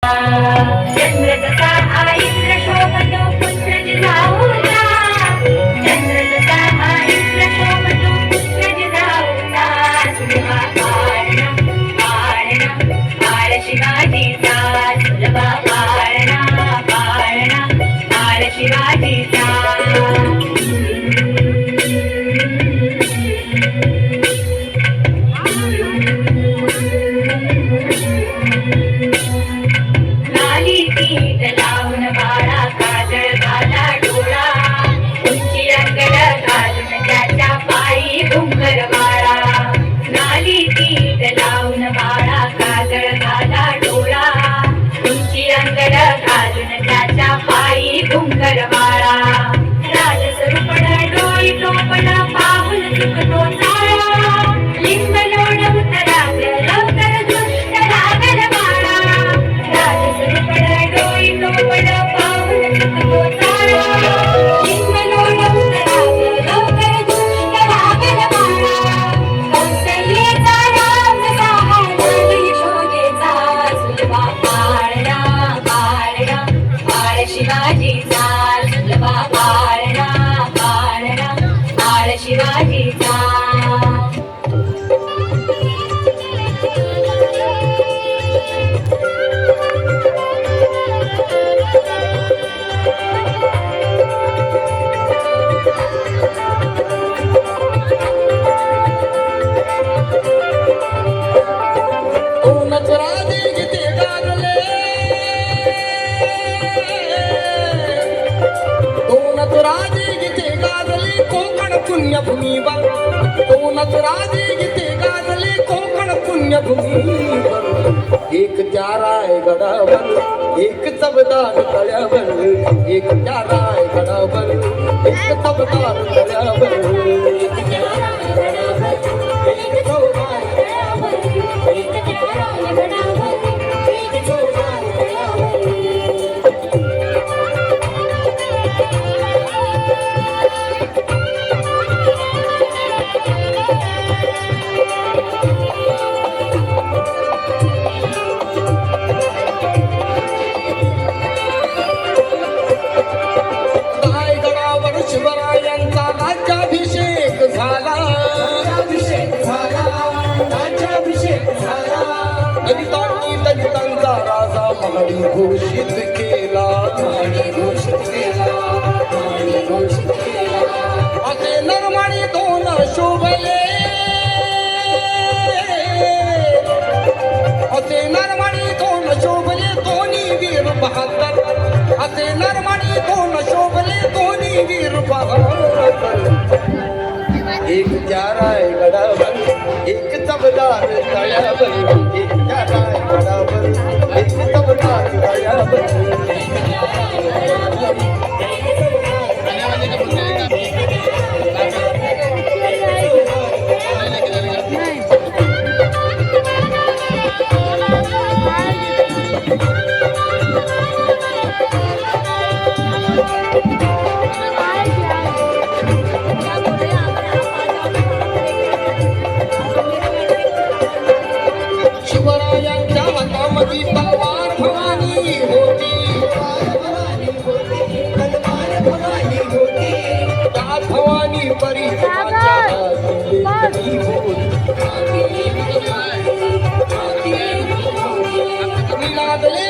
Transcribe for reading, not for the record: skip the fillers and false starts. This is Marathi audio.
चंद्र जसा हा इंद्र शोभतो पुत्र जिजाऊचा चंद्र जसा हा इंद्र शोभतो पुत्र जिजाऊचा सुलभा पाळणा पाळणा पाळ शिवाजीचा सुलभा पाळणा पाळणा पाळ शिवाजीचा लावून बाळा काजळ घाला डोळा उंची अंगड घालून त्याच्या पायी घुंगर बाळा नाली तीट लावून बाळा काजळ घाला डोळा उंची अंगड घालून त्याच्या पायी घुंगर बाळा राजस्वरूपण डोळी टोपण पाहून चुकतो चाळा लिंब लोण उतरात लवकर दुष्ट लागल बाळा राजस्वरूपण डोळी टोपण पाहून चुकतो चाळा लिंब लोण उतरात लवकर दुष्ट लागल बाळा कौसल्येचा राम सहारा यशोदेचा सुलभा पाळणा पाळणा पाळ शिवाजीचा सुलभा पाळणा पाळणा पाळ शिवाजीचा पुण्यभूमीवर कोणच राजे गीते गाजले कोकण पुण्यभूमीवर एक त्या रायगडावर एक चवदार तळ्यावर एक त्या रायगडावर एक चवदार तळ्यावर शिवरायांचा राज्याभिषेक झाला दलितांनी दलितांचा राजा महाडी घोषित केला असे नरमाणी दोन शोभले असे नरमाणी दोन शोभले दोन्ही वीर बहादर असे नरमाणी दोन शोभले दोन्ही वीर बहादर एक त्या रायगडावर एक चवदार तळ्यावर एक त्या रायगडावर एक चवदार तळ्यावर शिवरायांच्या हातामध्ये तलवार भवानी होती त्या भवानी परी मिळाले